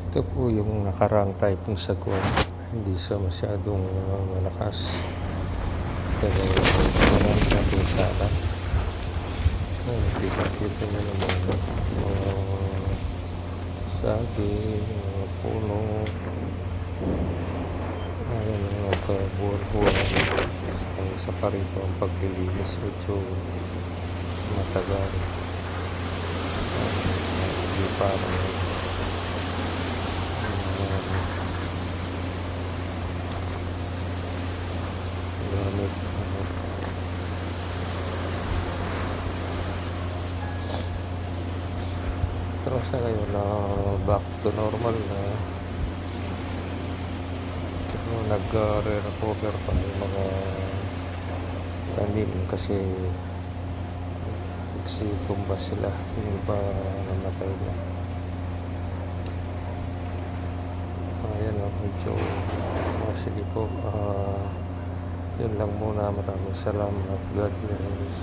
Ito po yung nakarang typhoon Sagwan. Hindi siya masyadong malakas. Pero marami na po sana. Kita nyo naman mga saging, mga puno. Ayan, nagkabuwan-buwan. Sa pa rito ang paglilinis. Medyo matagal. Hindi parang gamit. Pero sa ngayon na back to normal na, nag-recover pa yung mga tanim kasi tumba sila, yung iba namatay na. Ayan lang, medyo sige po, yun lang muna. Maraming salamat. God bless.